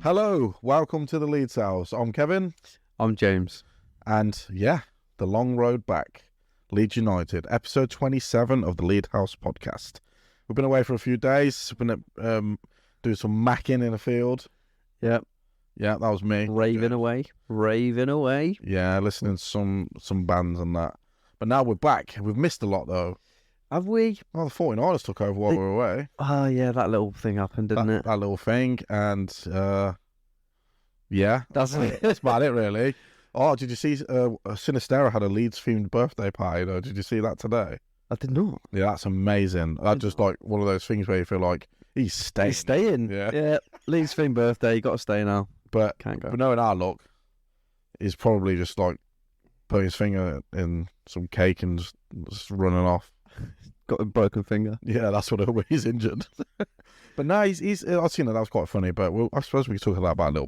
Hello, welcome to the Leeds House. I'm Kevin. I'm James. And yeah, the long road back. Leeds United, episode 27 of the Leeds House podcast. We've been away for a few days. We've been doing some macking in the field. Yep. Yeah, that was me. Raving away. Yeah, listening to some bands and that. But now we're back. We've missed a lot though. Have we? Well, the 49ers took over while we were away. Oh, yeah, that little thing happened, didn't it? That little thing. And yeah, That's that's about it really. Oh, did you see Sinistera had a Leeds-themed birthday party though? Did you see that today? I did not. Yeah, that's amazing. That's just like one of those things where you feel like he's staying. He's staying. Yeah. Leeds theme birthday, you got to stay now. But Can't go. knowing our luck, he's probably just like putting his finger in some cake and just running off. Got a broken finger. Yeah, that's what he's injured. But no, he's. I've seen that was quite funny. But I suppose we can talk about a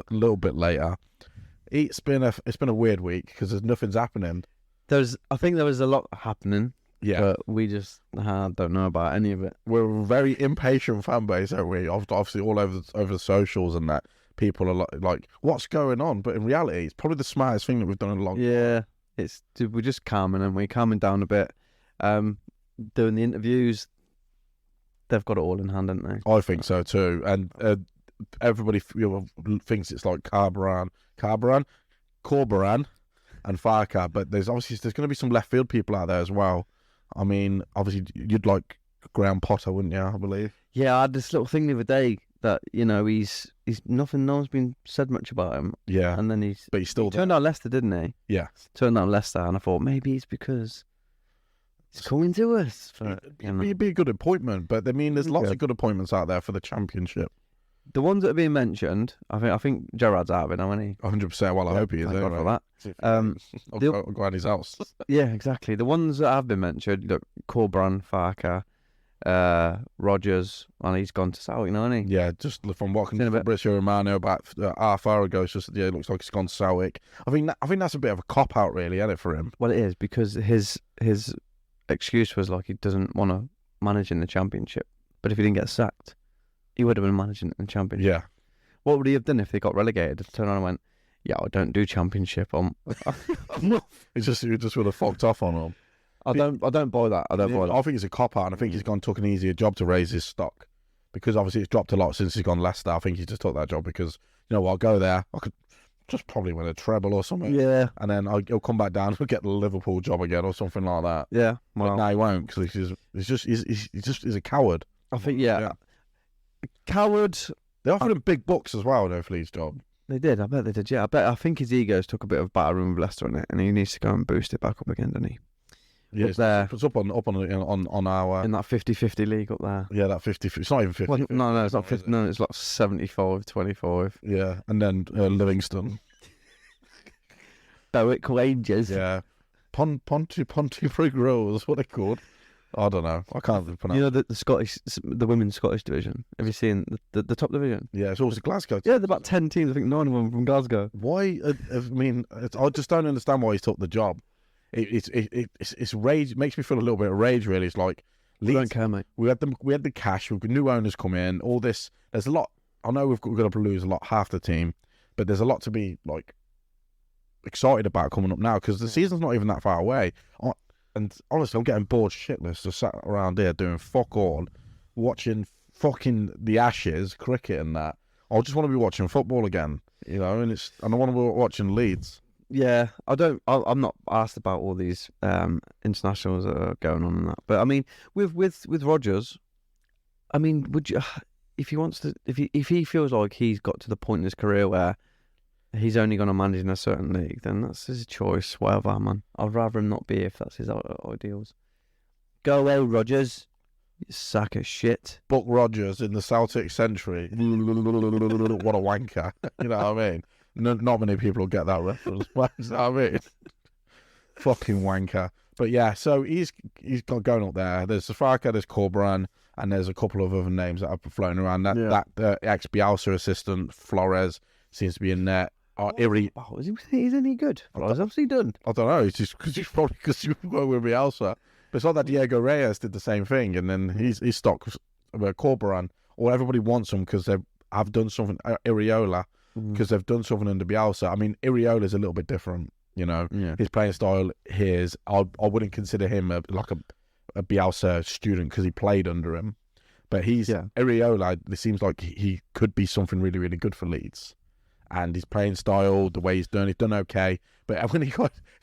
little bit later. It's been a weird week because there's nothing's happening. I think there was a lot happening. Yeah, but we just don't know about any of it. We're a very impatient fan base, aren't we? Obviously, all over the socials and that. People are like, what's going on? But in reality, it's probably the smartest thing that we've done in a long time. Yeah, we're just calming and we're calming down a bit. Doing the interviews, they've got it all in hand, haven't they? I think so too. And everybody thinks it's like Corberan, and Farka. But there's going to be some left field people out there as well. I mean, obviously, you'd like Graham Potter, wouldn't you? I believe. Yeah, I had this little thing the other day that he's nothing. No one's been said much about him. Yeah, and then he still turned out Leicester, didn't he? Yeah, turned out Leicester, and I thought maybe it's because he's coming to us. It'd be a good appointment, but I mean, there's lots of good appointments out there for the Championship. The ones that are being mentioned, I think Gerrard's out of it now, isn't he? 100%. Well, I hope he is. Thank God for that. I'll go at his house. Yeah, exactly. The ones that have been mentioned, look, Corberan, Farka, Rodgers, and he's gone to South, hasn't he? Yeah, just from what Fabrizio Romano about half hour ago, it's just it looks like he's gone to Southwick. I think that's a bit of a cop out, really, isn't it, for him? Well, it is because his excuse was like he doesn't want to manage in the Championship, but if he didn't get sacked, he would have been managing in the Championship. Yeah. What would he have done if they got relegated? Turn around and went, "Yeah, I don't do Championship." He just would have fucked off on him. I don't buy that. I don't buy that. I think it's a cop out, and I think he's took an easier job to raise his stock because obviously it's dropped a lot since he's gone Leicester. I think he just took that job because I'll go there. I could just probably win a treble or something. Yeah, and then he'll come back down and get the Liverpool job again or something like that. Yeah, well, but no, he won't because he's a coward. I think coward. They offered him big bucks as well, though, for Leeds' job. They did. I bet they did. Yeah, I think his egos took a bit of battering with Leicester in it, and he needs to go and boost it back up again, doesn't he? Yeah, it's up on our in that 50-50 league up there. Yeah, that 50. It's not even 50. Well, no, it's not 50. No, it's like 75-25. Yeah, and then Livingston, Berwick Rangers. Yeah, Pontypridd Rose. What they called? I don't know. I can't pronounce. The women's Scottish division. Have you seen the top division? Yeah, it's also Glasgow. Yeah, there's about 10 teams. I think 9 of them from Glasgow. Why? I mean, I just don't understand why he's took the job. It's rage. It makes me feel a little bit of rage. Really, it's like Leeds, I don't care, mate. We had the cash. We've got new owners come in. All this. There's a lot. I know we're going to lose a lot, half the team, but there's a lot to be like excited about coming up now because the season's not even that far away. And honestly, I'm getting bored shitless. Just sat around here doing fuck all, watching fucking the Ashes, cricket and that. I just want to be watching football again, and I want to be watching Leeds. Yeah, I'm not asked about all these internationals that are going on and that. But I mean, with Rodgers, I mean, would you, if he feels like he's got to the point in his career where he's only going to manage in a certain league, then that's his choice. Whatever, man. I'd rather him not be if that's his ideals. Go away, Rodgers. You sack of shit. Buck Rodgers in the Celtic century. What a wanker. You know what I mean? Not many people will get that reference. You know what I mean? Fucking wanker. But yeah, so he's got going up there. There's Safarka, there's Corberan, and there's a couple of other names that are floating around. That ex-Bielsa assistant, Flores, seems to be in there. Isn't he good? Flores obviously done. I don't know. It's just because you were with Bielsa. But it's like that Diego Reyes did the same thing, and then he's stuck with Corberan, or everybody wants him because I've done something. Iriola, because they've done something under Bielsa. I mean, Iriola's a little bit different. You know, his playing style. I wouldn't consider him a Bielsa student because he played under him. But Iriola, it seems like he could be something really, really good for Leeds. And his playing style, the way he's done okay. But when it's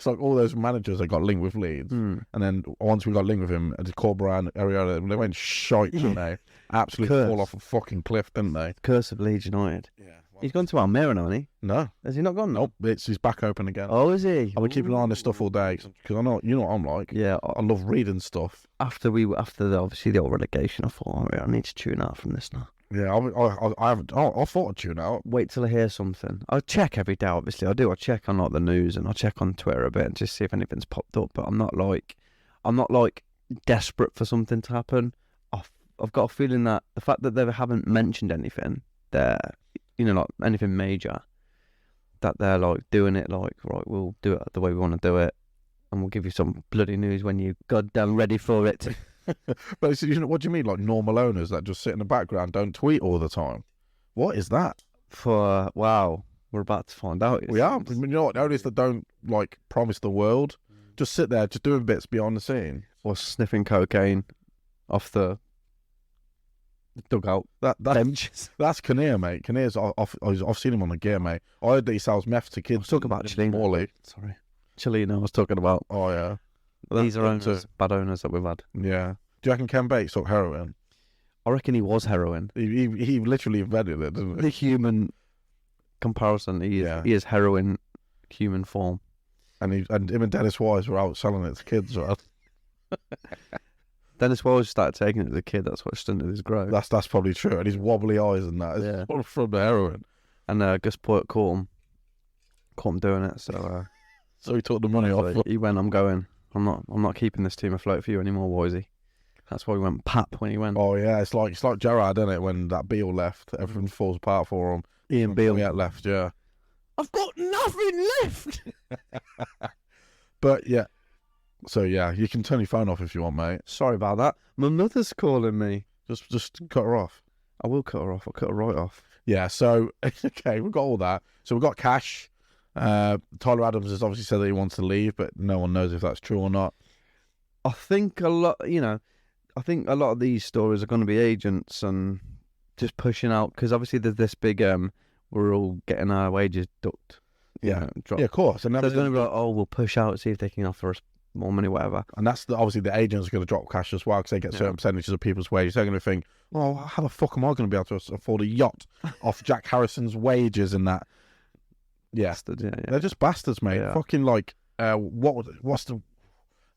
like all those managers that got linked with Leeds. And then once we got linked with him, Corberan, Iriola, they went shite, didn't they? Absolutely fall off a fucking cliff, didn't they? Curse of Leeds United. Yeah. He's gone to Almere now, hasn't he? No. Has he not gone? Nope. He's back open again. Oh, is he? I've been keeping an eye on this stuff all day because I know, you know what I'm like. Yeah. I love reading stuff. After obviously the old relegation, I thought, I need to tune out from this now. Yeah, I haven't. I thought I'd tune out. Wait till I hear something. I check every day, obviously. I do. I check on like the news and I check on Twitter a bit and just see if anything's popped up. But I'm not like desperate for something to happen. I've got a feeling that the fact that they haven't mentioned anything there, like anything major, that they're like doing it like, right, we'll do it the way we want to do it, and we'll give you some bloody news when you're goddamn ready for it. But what do you mean, like normal owners that just sit in the background, don't tweet all the time? What is that? Wow, we're about to find out. We are. You know what? Owners that don't like promise the world, just sit there, just doing bits behind the scene, or sniffing cocaine off the dugout. That's Kinnear, mate. Kinnear's I've seen him on the gear, mate. I heard that he sells meth to kids. I was talking about Chileno. Sorry, Chileno. I was talking about. Oh yeah. These are owners, bad owners that we've had. Yeah. Do you reckon Ken Bates took heroin? I reckon he was heroin. He literally invented it, didn't he? The human comparison. He is heroin, human form. And him and Dennis Wise were out selling it to kids, right? Dennis Wise started taking it as a kid. That's what stunted his growth. That's probably true. And his wobbly eyes and that is from the heroin. And Gus Poyet caught him doing it. So he took the money off. He went, I'm going. I'm not keeping this team afloat for you anymore, Wisey. That's why he went pap when he went. Oh yeah, it's like Gerrard, isn't it? When that Beale left, everything falls apart for him. Ian Beale left, yeah. I've got nothing left. But yeah, so yeah, you can turn your phone off if you want, mate. Sorry about that. My mother's calling me. Just cut her off. I will cut her off. I'll cut her right off. Yeah. So okay, we've got all that. So we've got Cash. Tyler Adams has obviously said that he wants to leave, but no one knows if that's true or not. I think a lot of these stories are going to be agents and just pushing out, because obviously there's this big we're all getting our wages ducked. Dropped. Yeah, of course. And so there's going to be like, we'll push out, see if they can offer us more money, whatever. And that's obviously the agents are going to drop Cash as well, because they get certain percentages of people's wages. They're going to think, oh, how the fuck am I going to be able to afford a yacht off Jack Harrison's wages and that? Yeah. They're just bastards, mate. Yeah. Fucking like, what's the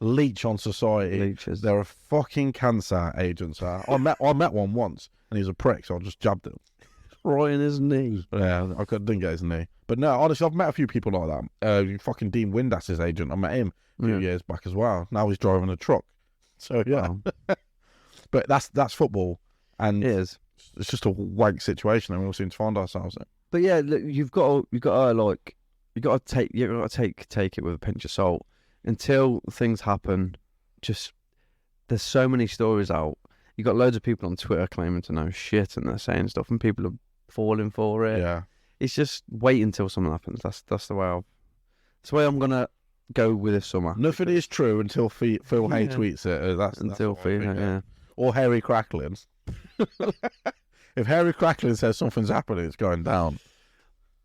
leech on society? Leeches. They're a fucking cancer, agents are. I met one once, and he was a prick, so I just jabbed him. Right in his knee. Yeah, didn't get his knee. But no, honestly, I've met a few people like that. Fucking Dean Windass's agent, I met him a few years back as well. Now he's driving a truck. So yeah. Wow. But that's football, and it is. It's just a wank situation, and we all seem to find ourselves in. But yeah, look, you've got to take it with a pinch of salt until things happen. Just there's so many stories out. You got loads of people on Twitter claiming to know shit, and they're saying stuff, and people are falling for it. Yeah, it's just wait until something happens. That's the way I'm gonna go with this summer. Nothing is true until Phil Hay tweets it. That's Phil, yeah. Or Harry Cracklin. If Harry Cracklin says something's happening, it's going down.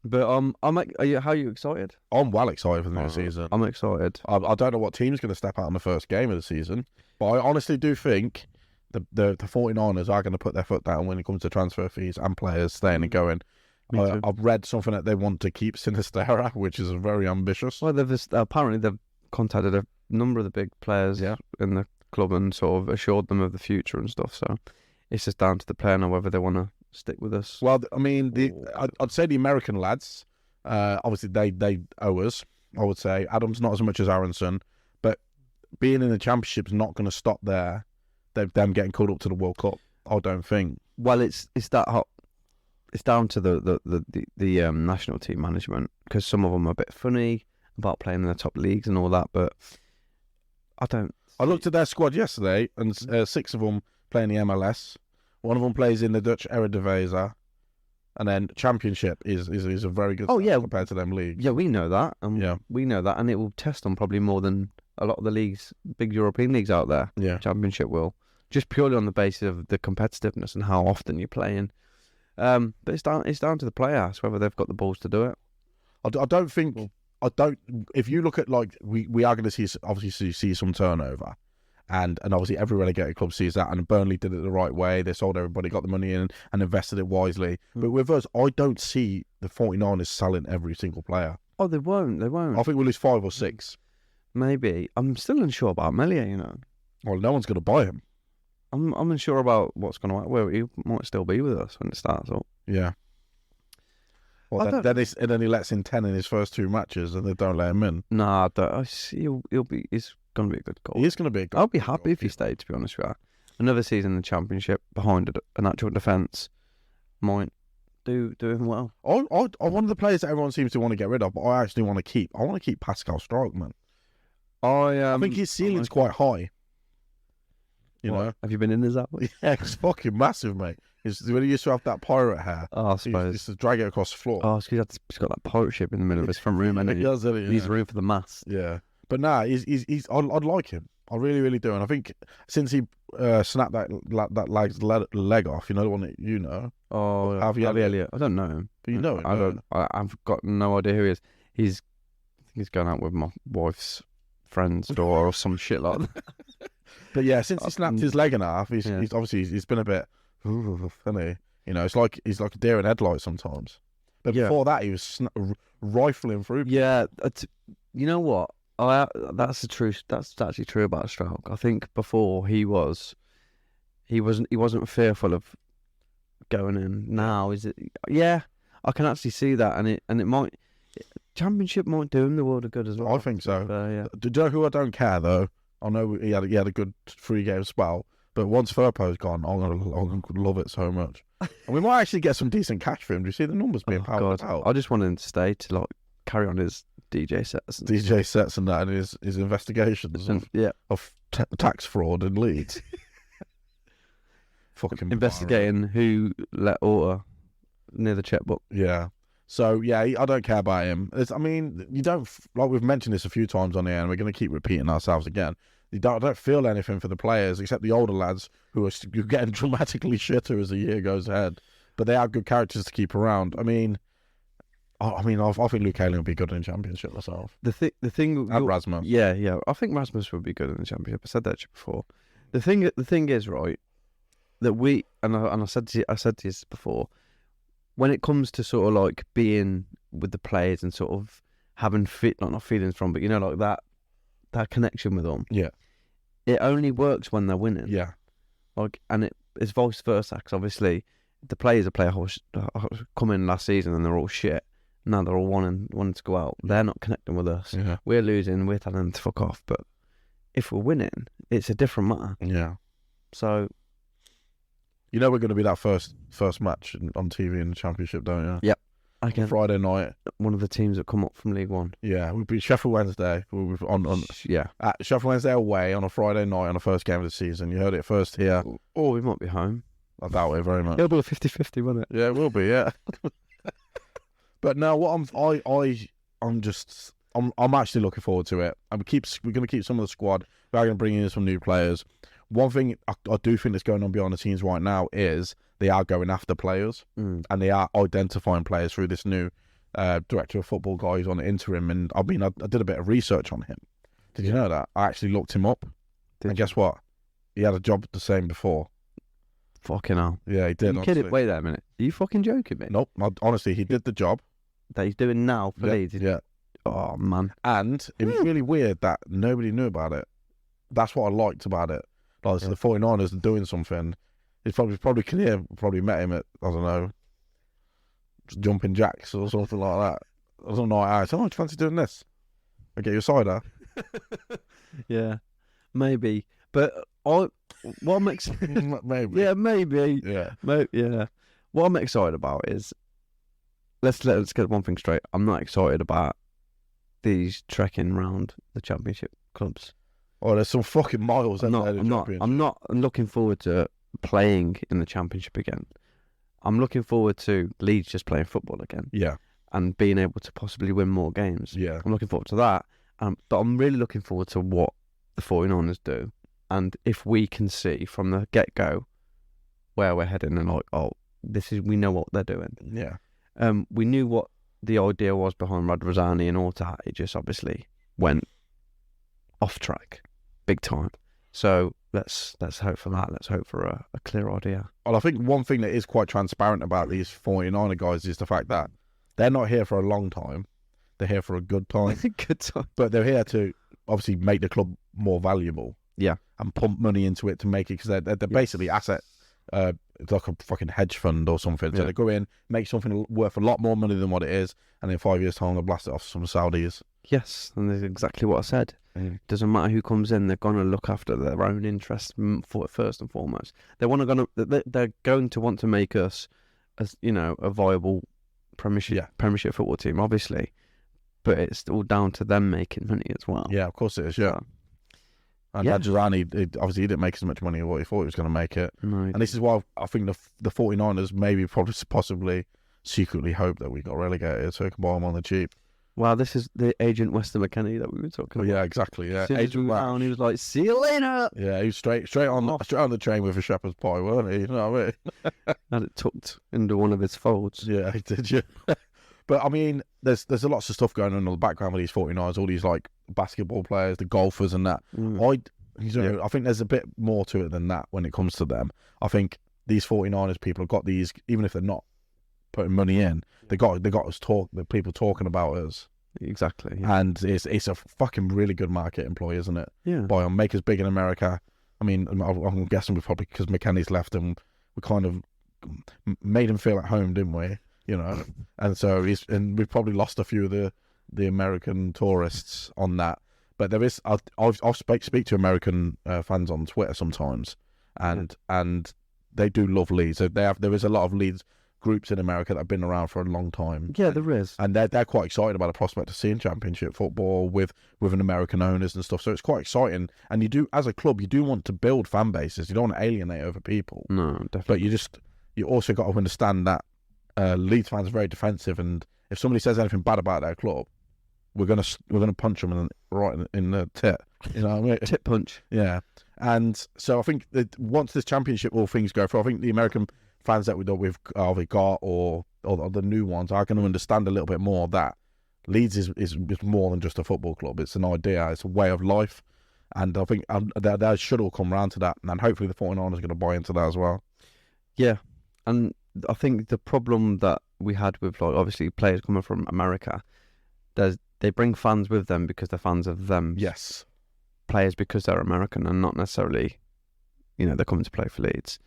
But how are you excited? I'm well excited for the new season. I'm excited. I don't know what team's going to step out in the first game of the season, but I honestly do think the 49ers are going to put their foot down when it comes to transfer fees and players staying and going. I've read something that they want to keep Sinistera, which is very ambitious. Well, apparently they've contacted a number of the big players in the club and sort of assured them of the future and stuff. So it's just down to the player now whether they want to stick with us. Well, I mean, I'd say the American lads, obviously they owe us. I would say Adams not as much as Aronson, but being in the championship's not going to stop there. Them getting called up to the World Cup, I don't think. Well, it's that hot. It's down to the national team management, because some of them are a bit funny about playing in the top leagues and all that. But I don't I looked at their squad yesterday, and 6 of them play in the MLS. One of them plays in the Dutch Eredivisie, and then Championship is a very good start compared to them leagues. Yeah, we know that. Yeah. We know that, and it will test them probably more than a lot of the leagues, big European leagues out there. Yeah. Championship will, just purely on the basis of the competitiveness and how often you're playing. But it's down to the players whether they've got the balls to do it. I don't think. If you look at, like, we are going to see some turnover, and obviously every relegated club sees that, and Burnley did it the right way. They sold everybody, got the money in, and invested it wisely. But with us, I don't see the 49ers selling every single player. Oh, they won't. They won't. I think we'll lose 5 or 6. Maybe. I'm still unsure about Melier, you know. Well, no one's going to buy him. I'm unsure about what's going to happen. Well, he might still be with us when it starts up. Yeah. Well, then he lets in 10 in his first 2 matches, and they don't let him in. Nah, he'll be. He's going to be a good goal. He is going to be a good I'll be happy if he stayed, to be honest with you. Another season in the Championship behind an actual defence might do him well. One of the players that everyone seems to want to get rid of, but I actually want to keep. I want to keep Pascal Strike, man. I think his ceiling's quite high. You know, have you been in his that? Yeah, it's fucking massive, mate. When he used to have that pirate hair, I suppose. He used to drag it across the floor. Oh, he's got that pirate ship in the middle of his front room, and he does, doesn't he? Needs room for the mast. Yeah, but I'd like him. I really, really do. And I think since he snapped that leg off, you know, the one that you know. Oh, Harvey Elliott. I don't know him. But you know him. I don't. I've got no idea who he is. He's going out with my wife's friend's daughter or some shit like that. But yeah, since he snapped his leg in half, he's obviously he's been a bit, hasn't he? You know, he's like a deer in headlights sometimes. But before that, he was rifling through. Yeah, you know what? That's the truth. That's actually true about Stroke. I think before he wasn't fearful of going in. Now is it? Yeah, I can actually see that, and it might. Championship might do him the world of good as well. I think so. Yeah. Do you know who I don't care though? I know he had a good 3-game spell, but once Firpo's gone, I'm gonna love it so much. And we might actually get some decent cash for him. Do you see the numbers being powered out? I just want him to stay to like carry on his DJ sets and that, and his investigations of tax fraud in Leeds. Fucking investigating who let order near the checkbook. Yeah. So yeah, I don't care about him. You don't, like we've mentioned this a few times on the air, and we're going to keep repeating ourselves again. I don't feel anything for the players except the older lads who are getting dramatically shitter as the year goes ahead. But they are good characters to keep around. I think Luke Haley will be good in the Championship myself. The thing, and Rasmus. Yeah. I think Rasmus would be good in the Championship. I said that to you before. The thing is, right, that we and I said to you before. When it comes to sort of like being with the players and sort of having not feelings from, but you know, like that connection with them. Yeah. It only works when they're winning. Yeah. Like, and it's vice versa. Because obviously, the players come in last season and they're all shit. Now they're all wanting to go out. They're not connecting with us. Yeah. We're losing. We're telling them to fuck off. But if we're winning, it's a different matter. Yeah. So. You know we're going to be that first match on TV in the Championship, don't you? Yep. Again, Friday night. One of the teams that come up from League One. Yeah, we'll be Sheffield Wednesday. We'll be on at Sheffield Wednesday away on a Friday night on the first game of the season. You heard it first here. Or we might be home. I doubt it very much. It'll be a 50-50, won't it? Yeah, it will be. Yeah. But no, what I'm actually looking forward to it. And we're going to keep some of the squad. We're going to bring in some new players. One thing I do think that's going on behind the scenes right now is they are going after players and they are identifying players through this new director of football guy who's on the interim. And I did a bit of research on him. Did you know that? I actually looked him up. Guess what? He had a job the same before. Fucking hell. Yeah, he did. Are you kidding? Wait there a minute. Are you fucking joking me? Nope. Honestly, he did the job. That he's doing now for Leeds? Yeah. Oh, man. And it was really weird that nobody knew about it. That's what I liked about it. Like, so the 49ers are doing something. He's probably met him at, I don't know, jumping jacks or something like that. I don't know. I said, do you fancy doing this? I'll get you a cider. Yeah, maybe. But what I'm excited... maybe. Yeah, maybe. Yeah. Yeah. What I'm excited about is... Let's get one thing straight. I'm not excited about these trekking round the Championship clubs. Oh, there's some fucking miles. I'm not. in the I'm not. Championship. I'm not looking forward to playing in the Championship again. I'm looking forward to Leeds just playing football again Yeah, and being able to possibly win more games. yeah, I'm looking forward to that. But I'm really looking forward to what the 49ers do. And if we can see from the get-go where we're heading and like, oh, we know what they're doing. yeah. We knew what the idea was behind Radrizzani and all that. It just obviously went off track big time. So let's hope for that. Let's hope for a clear idea. Well, I think one thing that is quite transparent about these 49er guys is the fact that they're not here for a long time. They're here for a good time. Good time. But they're here to obviously make the club more valuable. Yeah. And pump money into it to make it, because they're basically asset. It's like a fucking hedge fund or something. So Yeah. they go in, make something worth a lot more money than what it is, and in 5 years' time they'll blast it off some Saudis. Yes, and that's exactly what I said. Doesn't matter who comes in; they're going to look after their own interests first and foremost. They're going to want to make us, as a viable Premiership football team, obviously. But it's all down to them making money as well. Yeah, of course it is. Yeah. And Yeah. Adjurani, obviously, he didn't make as much money as what he thought he was going to make it. No, And this is why I think the 49ers maybe possibly secretly hope that we got relegated so we can buy them on the cheap. wow, this is the agent Weston McKennie that we were talking about. Yeah, exactly. Yeah, As soon as we were down, he was like, "See you later." Yeah, he was straight on the train with a shepherd's pie, weren't he? You know what I mean? Had it tucked into one of his folds. Yeah, he did. Yeah. But I mean, there's lots of stuff going on in the background with these 49ers, all these like basketball players, the golfers, and that. I think there's a bit more to it than that when it comes to them. I think these 49ers people have got these, even if they're not putting money in, they got us the people talking about us. Exactly. Yeah. And it's a fucking really good market employ, isn't it? Yeah. Buy them, make us big in America. I mean, I'm guessing we probably, because McKennie's left them, we kind of made him feel at home, didn't we? And so we've probably lost a few of the American tourists on that. But there is, I'll speak to American fans on Twitter sometimes, and they do love Leeds. So there is a lot of Leeds groups in America that have been around for a long time. Yeah, there is. And they're quite excited about the prospect of seeing Championship football with an American owners and stuff. So it's quite exciting. And you do, as a club, you do want to build fan bases. You don't want to alienate other people. No, definitely. But you also got to understand that Leeds fans are very defensive, and if somebody says anything bad about their club, we're gonna punch them right in the tit. You know what I mean? Tit punch. Yeah. And so I think that once this Championship, all things go through, I think the American fans that we've either got or the new ones are going to understand a little bit more that Leeds is more than just a football club. It's an idea. It's a way of life. And I think that should all come around to that. And hopefully the 49ers are going to buy into that as well. Yeah. And I think the problem that we had with, like, obviously players coming from America, they bring fans with them because they're fans of them. Yes. Players because they're American and not necessarily, they're coming to play for Leeds.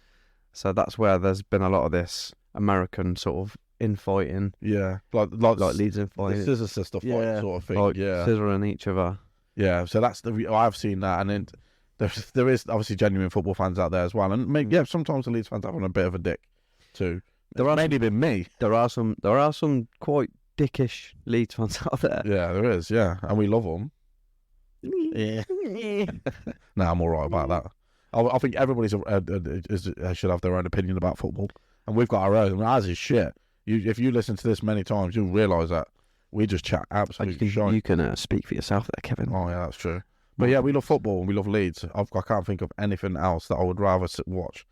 So that's where there's been a lot of this American sort of infighting. Yeah. Like Leeds infighting. The scissor sister fight sort of thing. Like yeah. scissoring each other. Yeah. So that's I've seen that. And then there is obviously genuine football fans out there as well. And maybe, sometimes the Leeds fans having a bit of a dick too. Maybe been me. There are some quite dickish Leeds fans out there. Yeah, there is. Yeah, and we love them. Yeah. No, I'm all right about that. I think everybody should have their own opinion about football, and we've got our own. I mean, ours is shit. If you listen to this many times, you'll realise that we just chat absolutely shite. You can speak for yourself there, Kevin. Oh yeah, that's true. But yeah, we love football and we love Leeds. I can't think of anything else that I would rather watch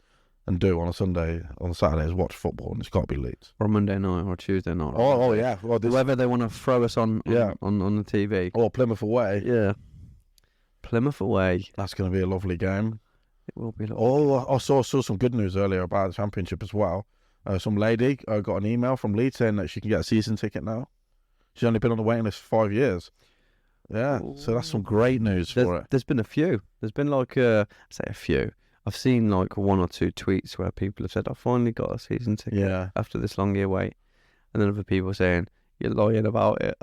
and do on a Saturday is watch football, and it's got to be Leeds. Or Monday night or Tuesday night. Oh yeah. Well, whoever they want to throw us on the TV. Or Plymouth away. Yeah. Plymouth away. That's going to be a lovely game. It will be lovely. Oh, I saw some good news earlier about the Championship as well. Some lady got an email from Leeds saying that she can get a season ticket now. She's only been on the waiting list for 5 years. Yeah, so that's some great news for it. There's been a few. There's been a few. I've seen like one or two tweets where people have said, I finally got a season ticket after this long year wait. And then other people saying, you're lying about it.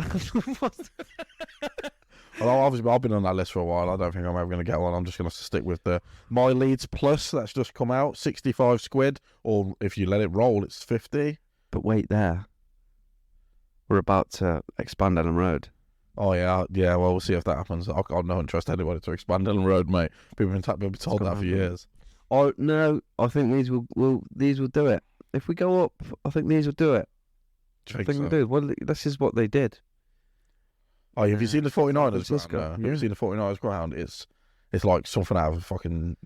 Well, obviously, I've been on that list for a while. I don't think I'm ever going to get one. I'm just going to stick with the My Leeds Plus that's just come out, 65 quid, or if you let it roll, it's 50. But wait there. We're about to expand Ellen Road. Oh yeah, yeah. Well, we'll see if that happens. I've got no interest anybody to expand Ellen Road, mate. People have been told that for years. Oh no, I think these will do it. If we go up, I think these will do it. Do you I think so? they do. Well, this is what they did. Oh, have you seen the 49ers Francisco, ground? No. yeah. Have you seen the 49ers ground? It's like something out of a fucking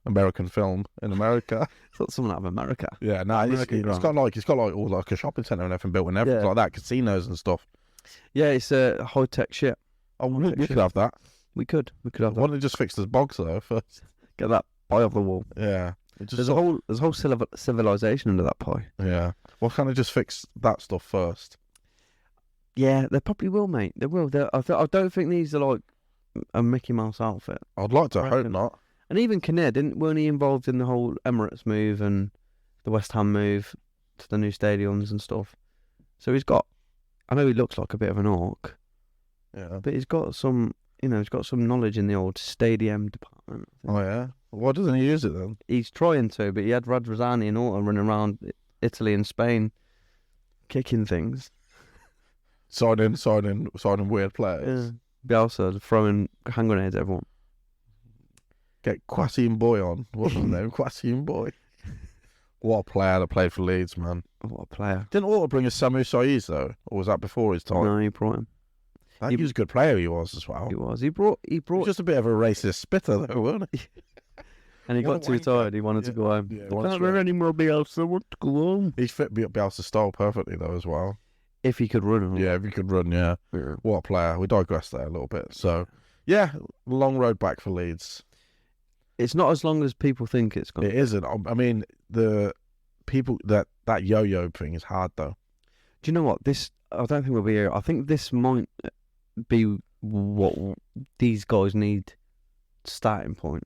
American film in America. It's not someone out of America. Yeah, no, it's got like all like a shopping centre and everything built and everything like that, casinos and stuff. Yeah, it's a high tech shit. Oh, we could have that. We could have that. Why don't they just fix the bogs though first? Get that pie off the wall. Yeah, There's a whole civilization under that pie. Yeah, why can't they just fix that stuff first? Yeah, they probably will, mate. They will. I don't think these are like a Mickey Mouse outfit. I'd like to I hope reckon. not. And even Kinnear, weren't he involved in the whole Emirates move and the West Ham move to the new stadiums and stuff? So he's got. I know he looks like a bit of an orc, Yeah. but he's got some. He's got some knowledge in the old stadium department. Oh yeah. Why doesn't he use it then? He's trying to, but he had Radrizzani and Orta running around Italy and Spain, kicking things. Signing weird players. Bielsa throwing hand grenades at everyone. Get Quassim Boy on. What's his name? Quassim Boy. What a player that played for Leeds, man. What a player! Didn't Orta bring us Samu Saiz though, or was that before his time? No, he brought him. He was a good player. He was as well. He was. He brought. He was just a bit of a racist spitter though, wasn't he? And he What got a too wanker. tired. He wanted to go home. Yeah, I can't run any more Bielsa. I want to go home. He's fit Bielsa's style perfectly though as well. If he could run. Yeah, if he could run, yeah. Yeah. What a player. We digressed there a little bit. So, yeah, long road back for Leeds. It's not as long as people think it's going. It isn't. I mean, the people that yo-yo thing is hard though. Do you know what? I don't think we'll be here. I think this might be what these guys need starting point.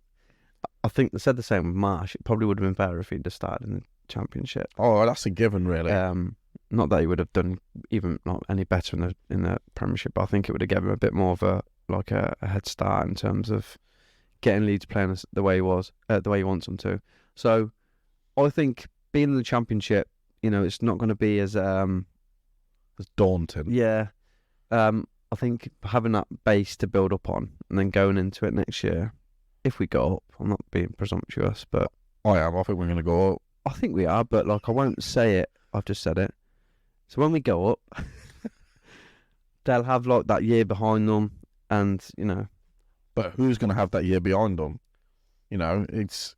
I think they said the same with Marsh. It probably would have been better if he'd have started in the Championship. Oh, that's a given, really. Not that he would have done even not any better in the Premiership, but I think it would have given him a bit more of a head start in terms of getting Leeds playing the way he was, the way he wants them to. So I think being in the Championship, it's not going to be as daunting. Yeah. I think having that base to build up on and then going into it next year, if we go up, I'm not being presumptuous, but I am. I think we're going to go up. I think we are, but I won't say it. I've just said it. So when we go up, they'll have that year behind them, and But who's going to have that year behind them? It's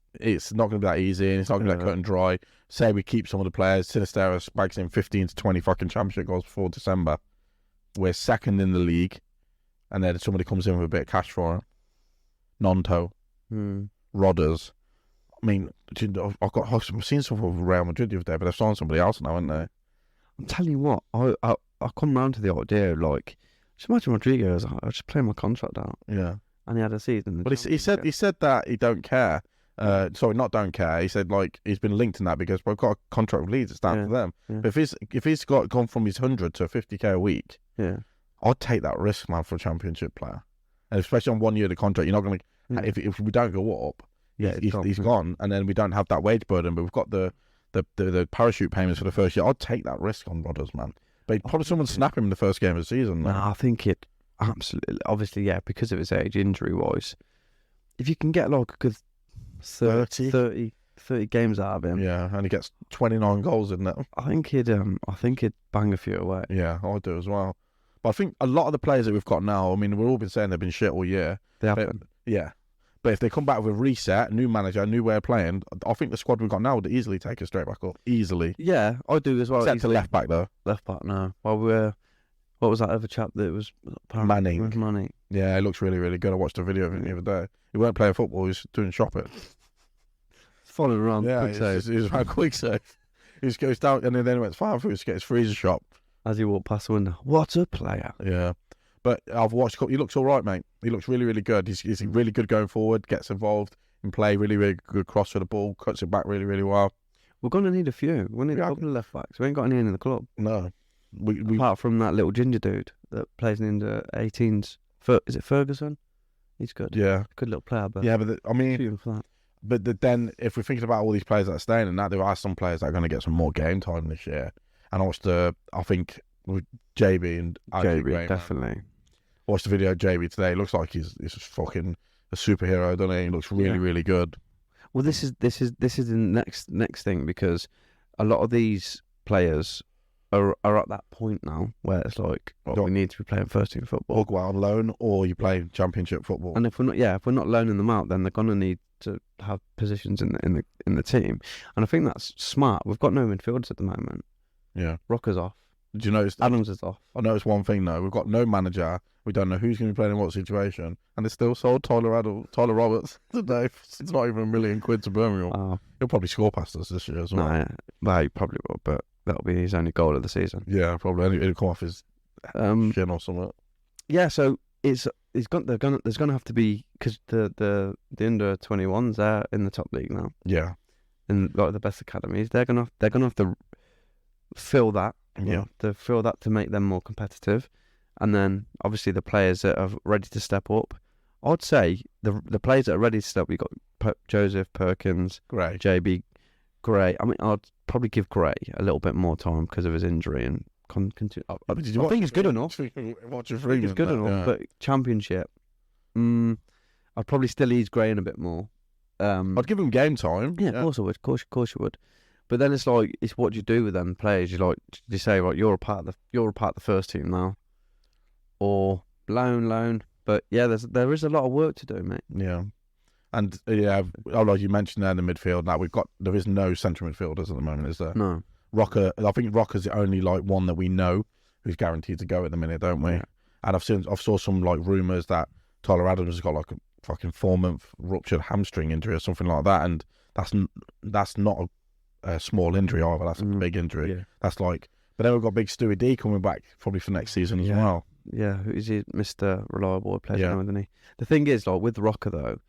not going to be that easy, and it's not going to be that cut and dry. Say we keep some of the players. Sinisterra bags in 15 to 20 fucking Championship goals before December. We're second in the league, and then somebody comes in with a bit of cash for it. Nonto, Rodders. I mean, I've seen some of Real Madrid the other day, but they've signed somebody else now, haven't they? I'm telling you what, I come round to the idea of just imagine Rodriguez. I just play my contract out. Yeah, and he had a season. But he said that he don't care. Sorry, not don't care. He said he's been linked in that because we've got a contract with Leeds. It's down to them. Yeah. But if he's gone from his 100 to 50k a week, I'd take that risk, man, for a Championship player, and especially on 1 year of the contract. You're not going to if we don't go up, he's gone, and then we don't have that wage burden. But we've got the parachute payments for the first year. I'd take that risk on Rodders, man. But probably someone snap him in the first game of the season. No, I think it absolutely, obviously, because of his age, injury wise. If you can get a good 30 games out of him, and he gets 29 goals in that. I think he'd bang a few away. Yeah, I do as well. But I think a lot of the players that we've got now, I mean, we've all been saying they've been shit all year. They have been. Yeah. But if they come back with a reset, new manager, new way of playing, I think the squad we've got now would easily take us straight back up. Easily. Yeah, I do as well. Except to left back, though. Left back, no. Well, what was that other chap that was... Manning. Yeah, he looks really, really good. I watched a video of him the other day. He weren't playing football, he was doing shopping. Following around. Yeah, he was around quick save. He just goes down, and then he went far through to get his freezer shop. As he walked past the window. What a player. Yeah. But I've watched. He looks all right, mate. He looks really, really good. He's really good going forward. Gets involved in play. Really, really good cross for the ball. Cuts it back really, really well. We're going to need a few. We need a couple of left backs. We ain't got any in the club. No. Apart from that little ginger dude that plays in the 18s. Is it Ferguson? He's good. Yeah. Good little player. But yeah, but I mean, for that. But then if we're thinking about all these players that are staying and that, there are some players that are going to get some more game time this year. And I think with JB and JB, Gray, man. definitely. Watched the video of JB today. It looks like he's fucking a superhero, doesn't he? He looks really, really good. Well, this is the next thing, because a lot of these players are at that point now where it's like, we need to be playing first team football. Or go out on loan, or you play championship football. And if we're not loaning them out, then they're gonna need to have positions in the team. And I think that's smart. We've got no midfielders at the moment. Yeah. Rocker's off. Did you notice? Adams is off. I noticed one thing though. We've got no manager. We don't know who's going to be playing in what situation, and they still sold Tyler Roberts today. It's not even £1 million to Birmingham. He'll probably score past us this year as well. Nah, well, he probably will, but that'll be his only goal of the season. Yeah, probably. It'll come off his chin or something. Yeah, so there's gonna have to be, because the under 21s there in the top league now. Yeah, in like the best academies, they're gonna have to fill that. Yeah, to fill that to make them more competitive, and then obviously the players that are ready to step up. I'd say the players that are ready to step up. You got Joseph, Perkins, Gray, JB, Gray. I mean, I'd probably give Gray a little bit more time because of his injury and I think he's good enough. He's good enough, but championship, I'd probably still ease Gray in a bit more. I'd give him game time. Yeah, of course I would. Of course you would. But then it's like, it's what you do with them players. You say, right, you're a part of the first team now, or loan. But yeah, there is a lot of work to do, mate. Yeah, and like you mentioned there in the midfield. Now there is no central midfielders at the moment, is there? No. Rocker, I think Rocker's the only like one that we know who's guaranteed to go at the minute, don't we? Yeah. And I've saw some like rumours that Tyler Adams has got like a fucking 4-month ruptured hamstring injury or something like that, and that's not a small injury either. That's a big injury. Yeah. That's like, but then we've got big Stewie D coming back probably for next season as well. Yeah, who is he? Mr. Reliable player now, isn't he? The thing is, like with Rocker though,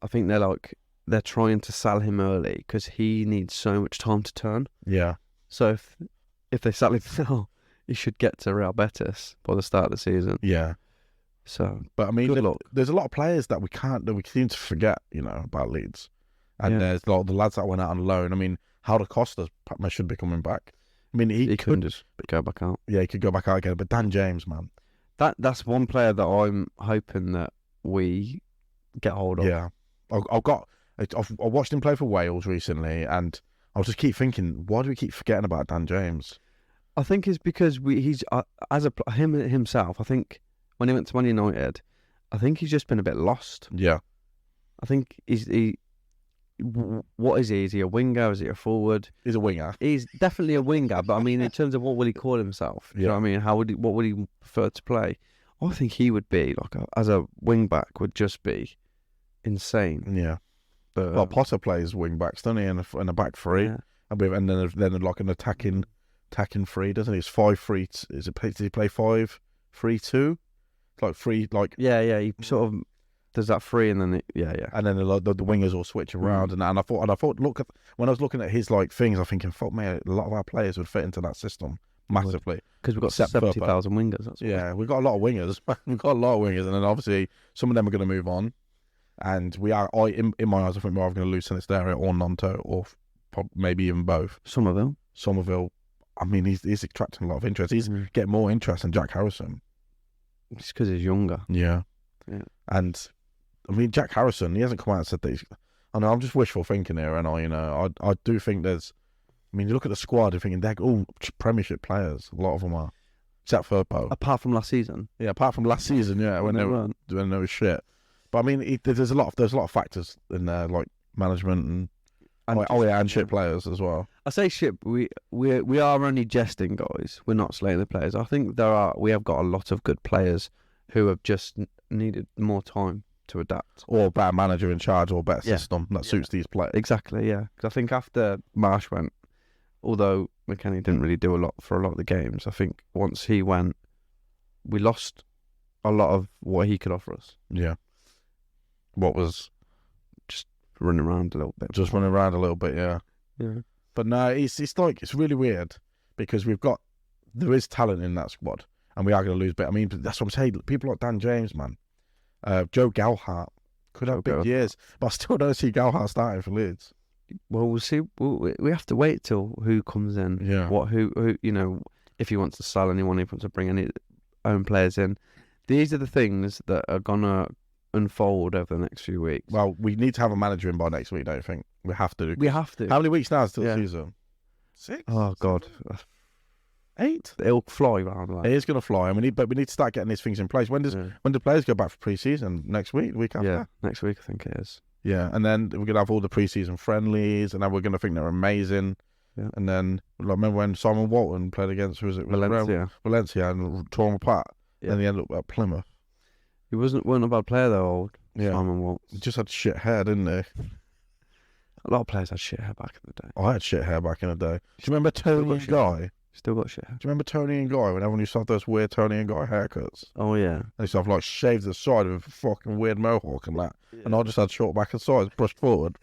I think they're trying to sell him early because he needs so much time to turn. Yeah. So if they sell him now, he should get to Real Betis by the start of the season. Yeah. So, but I mean, good luck. There's a lot of players that we seem to forget, about Leeds, and there's like the lads that went out on loan. I mean, Helder Costa should be coming back. I mean, he could just go back out. Yeah, he could go back out again. But Dan James, man, that's one player that I'm hoping that we get hold of. Yeah, I watched him play for Wales recently, and I'll just keep thinking, why do we keep forgetting about Dan James? I think it's because he's him himself. I think when he went to Man United, I think he's just been a bit lost. Yeah, I think what is he? Is he a winger? Is he a forward? He's a winger. He's definitely a winger, but I mean, in terms of what will he call himself? You know what I mean? What would he prefer to play? I think he would be as a wing back would just be insane. Yeah. But Potter plays wing backs, doesn't he? In a back three, and then like an attacking three, doesn't he? It's 5-3. Does he play 5-3-2? It's like three, like He sort of does that three, and then and then the wingers all switch around. And I thought, when I was looking at his like things, I'm thinking, fuck me, a lot of our players would fit into that system massively because we've got 70,000 wingers. That's we've got a lot of wingers. We've got a lot of wingers, and then obviously some of them are going to move on. And we are, in my eyes, I think we're either going to lose Sinisterra or Nonto, or maybe even both. Somerville. I mean, he's attracting a lot of interest. He's getting more interest than Jack Harrison. It's because he's younger. Yeah. And I mean, Jack Harrison, he hasn't come out and said that he's... I know, I'm just wishful thinking here, and I do think there's... I mean, you look at the squad, you're thinking they're all Premiership players. A lot of them are. Except for Poe. Apart from last season? Yeah, apart from last season, when they were shit. But I mean, there's a lot of factors in there, like management and shit players as well. I say shit. We are only jesting, guys. We're not slaying the players. I think we have got a lot of good players who have just needed more time to adapt, or a better manager in charge, or a better system that suits these players. Exactly. Yeah, because I think after Marsh went, although McKennie didn't really do a lot for a lot of the games, I think once he went, we lost a lot of what he could offer us. Yeah. What was just running around a little bit. Yeah. But no, it's really weird because there is talent in that squad, and we are going to lose. But I mean, that's what I'm saying. People like Dan James, man, Joe Galhart could have big years, but I still don't see Galhart starting for Leeds. Well, we'll see. We have to wait till who comes in. Yeah. Who if he wants to sell anyone, if he wants to bring any own players in. These are the things that are gonna unfold over the next few weeks. Well, we need to have a manager in by next week, don't you think? We have to. We have to. How many weeks now is till Yeah. the season? 6? Oh God, 8? it'll fly around like. It is going to fly, and we need to start getting these things in place. When do players go back for pre-season? Next week, the week after? Yeah, next week I think it is. Yeah, and then we're going to have all the pre-season friendlies, and then we're going to think they're amazing. Yeah. And then, remember when Simon Walton played against, was it Valencia and tore them apart? Yeah. And he ended up at Plymouth. He wasn't a bad player though, old Simon Walton. He just had shit hair, didn't he? A lot of players had shit hair back in the day. I had shit hair back in the day. Do you remember Tony and Guy? Still got shit hair. Do you remember Tony and Guy when everyone used to have those weird Tony and Guy haircuts? Oh yeah. They used to have like shaved the side of a fucking weird mohawk and that. Yeah. And I just had short back and sides brushed forward.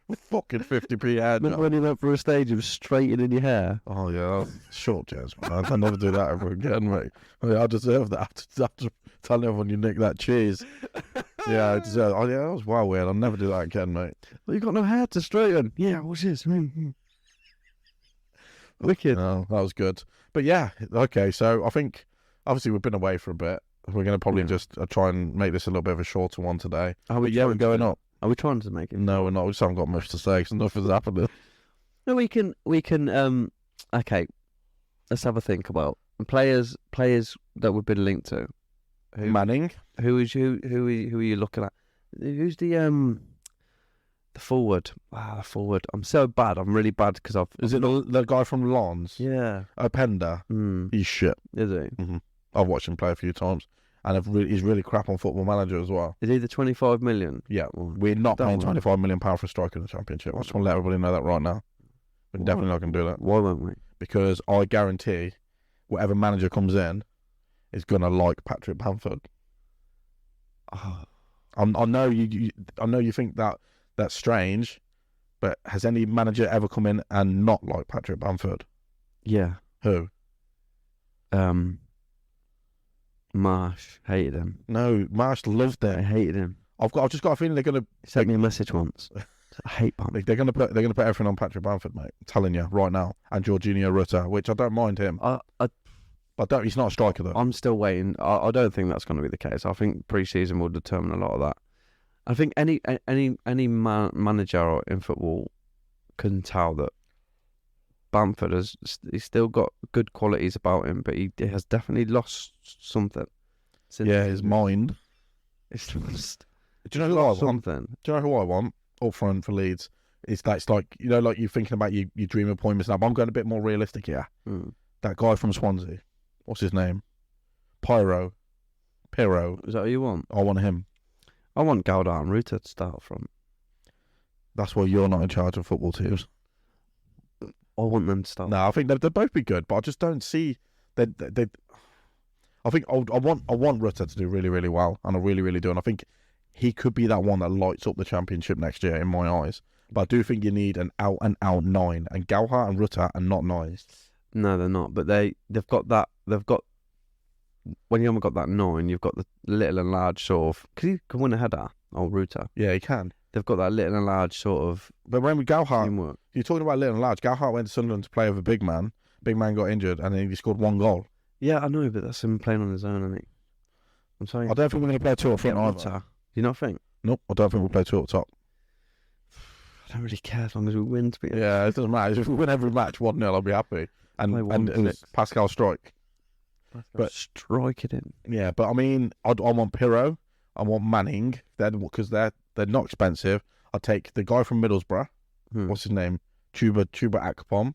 With fucking 50p hair. Remember when you went for a stage of straightening your hair? Oh yeah, that was short jazz, man. I'll never do that ever again, mate. I mean, I deserve that. After telling everyone you nicked that cheese. Yeah, I deserve. Oh yeah, that was well weird. I'll never do that again, mate. Well, you got no hair to straighten. Yeah, what's this? Wicked. No, that was good. But yeah, okay. So I think obviously we've been away for a bit. We're going to probably just try and make this a little bit of a shorter one today. We're going up. Are we trying to make it? No, we're not. We just haven't got much to say because nothing's happening. No, we can. Okay, let's have a think about players that we've been linked to. Manning. Who are you looking at? Who's the forward? Wow, the forward. I'm so bad. I'm really bad because Is it the guy from Lons? Yeah. Openda. He's shit. Is he? Mm-hmm. I've watched him play a few times. And he's really crap on Football Manager as well. Is he the 25 million? Yeah, we're not paying £25 million for a striker in the Championship. I just want to let everybody know that right now. We're definitely not going to do that. Why won't we? Because I guarantee whatever manager comes in is going to like Patrick Bamford. Oh. I know you think that's strange, but has any manager ever come in and not like Patrick Bamford? Yeah. Who? Marsh hated him. No, Marsh loved him. I hated him. I've just got a feeling they're gonna sent me a message once. I hate Bamford. They're gonna put everything on Patrick Bamford, mate. I'm telling you right now, and Jorginho Rutter, which I don't mind him. He's not a striker though. I'm still waiting. I don't think that's going to be the case. I think pre-season will determine a lot of that. I think any manager in football can tell that Bamford he's still got good qualities about him, but he has definitely lost something. His mind. It's lost. Do you know who I want? Something. Do you know who I want up front for Leeds? It's like like you're thinking about your dream appointments now. But I'm going a bit more realistic here. That guy from Swansea. What's his name? Pyro. Is that who you want? I want him. I want Galdar and Ruta to start from. That's why you're not in charge of football teams. I want them to start. No, I think they'd both be good, but I just don't see they. I think I want Rutter to do really, really well, and I really, really do, and I think he could be that one that lights up the Championship next year in my eyes. But I do think you need an out and out 9, and Gallagher and Rutter are not 9s. No, they're not. But they've got that. They've got when you haven't got that 9, you've got the little and large sort of. Because he can win a header, old Rutter. Yeah, he can. They've got that little and large sort of. But when Gallagher, teamwork. You're talking about little and large. Gallagher went to Sunderland to play with a big man. Big man got injured, and then he scored 1 goal. Yeah, I know, but that's him playing on his own, isn't it? I'm sorry. I don't think we're going to play 2 up front either. Do you not think? Nope, I don't think we'll play 2 up top. I don't really care as long as we win. To be honest. Yeah, it doesn't matter. If we win every match 1-0, I'll be happy. And it was Pascal Strike. But strike it in. Yeah, but I mean, I want Pirro. I want Manning. Because they're not expensive. I'll take the guy from Middlesbrough. What's his name? Chuba Akpom.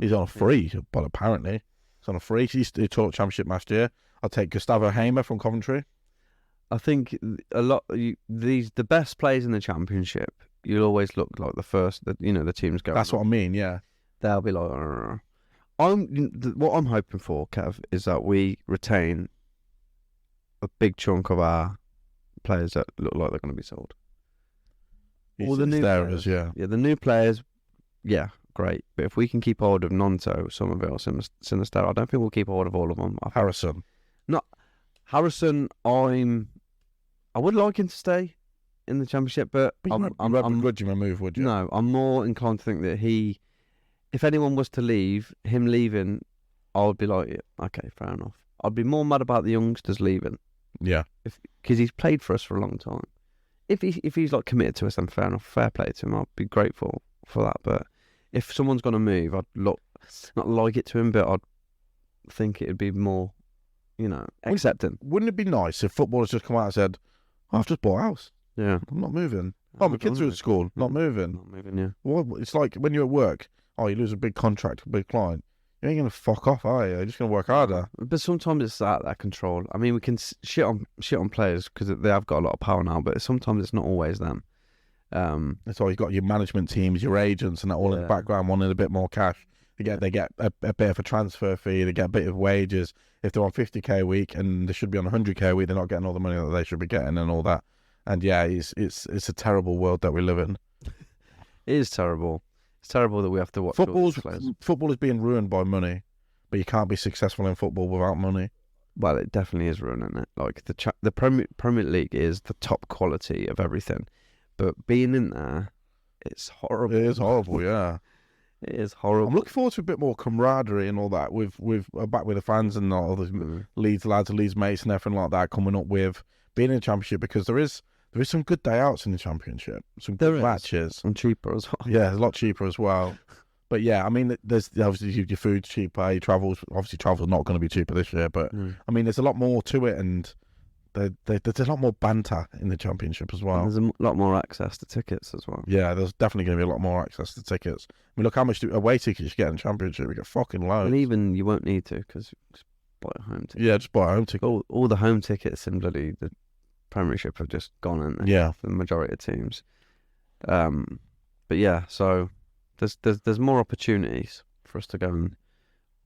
He's on a free, but apparently he's on a free. He taught Championship last year. I'll take Gustavo Hamer from Coventry. I think the best players in the Championship, you'll always look like the first. The teams go. That's what I mean. Yeah, they'll be like. What I'm hoping for, Kev, is that we retain a big chunk of our players that look like they're going to be sold. All the new players, yeah, the new players, yeah, great. But if we can keep hold of Nonto, Somerville, Sinister, I don't think we'll keep hold of all of them. Harrison, I would like him to stay in the Championship, but I'm grudging a move, would you? No, I'm more inclined to think that if anyone was to leave, him leaving I would be like, yeah, okay, fair enough. I'd be more mad about the youngsters leaving Yeah. because he's played for us for a long time. If he's like committed to us, then fair enough, fair play to him. I'd be grateful for that. But if someone's gonna move, I'd not like it to him, but I'd think it'd be more, accepting. Wouldn't it be nice if footballers just come out and said, I've just bought a house. Yeah. I'm not moving. Oh, my kids are at school. Not moving. Not moving. Yeah. Well, it's like when you're at work. Oh, you lose a big contract, a big client. You ain't gonna fuck off, are you? You're just gonna work harder. But sometimes it's out of their control. I mean, we can shit on players because they have got a lot of power now, but sometimes it's not always them. That's all. You've got your management teams, your agents, and that all in the background wanting a bit more cash. They get a bit of a transfer fee. They get a bit of wages. If they're on 50k a week and they should be on 100k a week, they're not getting all the money that they should be getting and all that. And yeah, it's a terrible world that we live in. It is terrible. It's terrible that we have to watch Football is being ruined by money, but you can't be successful in football without money. Well, it definitely is ruining it. Like the Premier League is the top quality of everything, but being in there, it's horrible. It is horrible, yeah. It is horrible. I'm looking forward to a bit more camaraderie and all that with back with the fans and all the Leeds lads and Leeds mates and everything like that coming up with being in the Championship, because there is some good day outs in the Championship, some good matches. And cheaper as well. Yeah, it's a lot cheaper as well. But yeah, I mean, there's obviously your food's cheaper, your travel's not going to be cheaper this year. But I mean, there's a lot more to it, and there's a lot more banter in the Championship as well. And there's a lot more access to tickets as well. Yeah, there's definitely going to be a lot more access to tickets. I mean, look how much away tickets you get in the Championship. You get fucking loads. And even you won't need to because just buy a home ticket. Yeah, just buy a home ticket. All the home tickets in bloody the Premiership have just gone in. Yeah, for the majority of teams. But yeah, so there's more opportunities for us to go and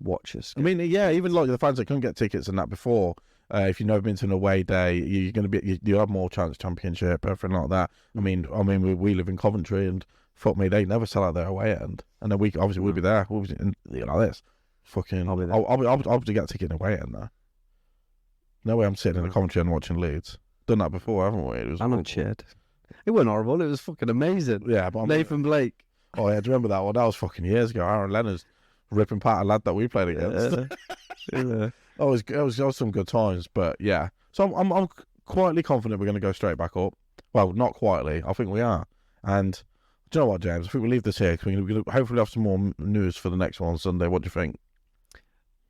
watch us. I mean, yeah, even like the fans that couldn't get tickets and that before. If you've never been to an away day, you're going to be you have more chance Championship, everything like that. I mean, we live in Coventry, and fuck me, they never sell out their away end, and then we'll be there. We'll be like this. Fucking, I'll be get a ticket in away end there. No way, I'm sitting in the Coventry and watching Leeds. Done that before, haven't we? It was I'm not cheered. It wasn't horrible. It was fucking amazing. Yeah, but Nathan Blake. Oh yeah, do you remember that one? That was fucking years ago. Aaron Leonard's ripping apart a lad that we played against. Yeah. Oh, it was some good times, but yeah. So I'm quietly confident we're going to go straight back up. Well, not quietly. I think we are. And do you know what, James? I think we'll leave this here. We'll hopefully have some more news for the next one on Sunday. What do you think?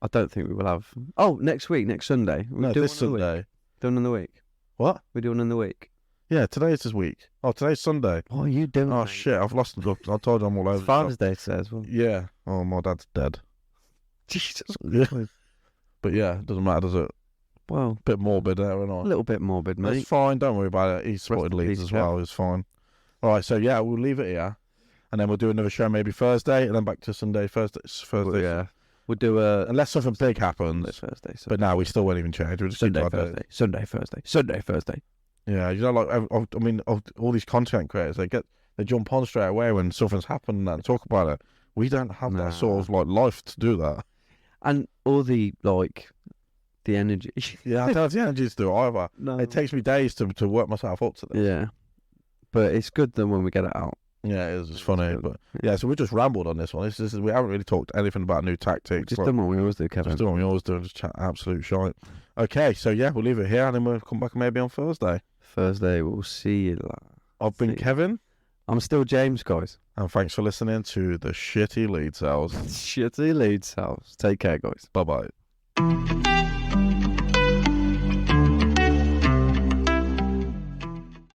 I don't think we will have. Oh, next Sunday. This Sunday. Doing in the week. What? We're doing in the week. Yeah, today's this week. Oh, today's Sunday. What are you doing? Oh mate? Shit, I've lost the. I told you I'm all over. It's Father's Day today as well. Yeah. Oh, my dad's dead. Jesus. Yeah. But yeah, it doesn't matter, does it? Well, bit morbid there, or not? A little bit morbid, mate. It's fine. Don't worry about it. He's supported Leeds as well. It's fine. All right, so yeah, we'll leave it here, and then we'll do another show maybe Thursday, and then back to Sunday. Thursday. Yeah. We'll do unless something big happens. Thursday. But now we still won't even change. We'll just Sunday, Thursday. Sunday, Thursday. Yeah, I mean, all these content creators, they jump on straight away when something's happened and talk about it. We don't have that sort of life to do that. And all the energy. Yeah, I don't have the energy to do it either. No. It takes me days to work myself up to this. Yeah. But it's good then when we get it out. Yeah, it is. It's funny. But yeah, so we just rambled on this one. We haven't really talked anything about new tactics. Just done what we always do, Kevin. Just done what we always do, just chat absolute shite. Okay, so yeah, we'll leave it here and then we'll come back maybe on Thursday. We'll see you. I've been Kevin. I'm still James, guys. And thanks for listening to the Shitty Leeds House. Shitty Leeds House. Take care, guys. Bye-bye.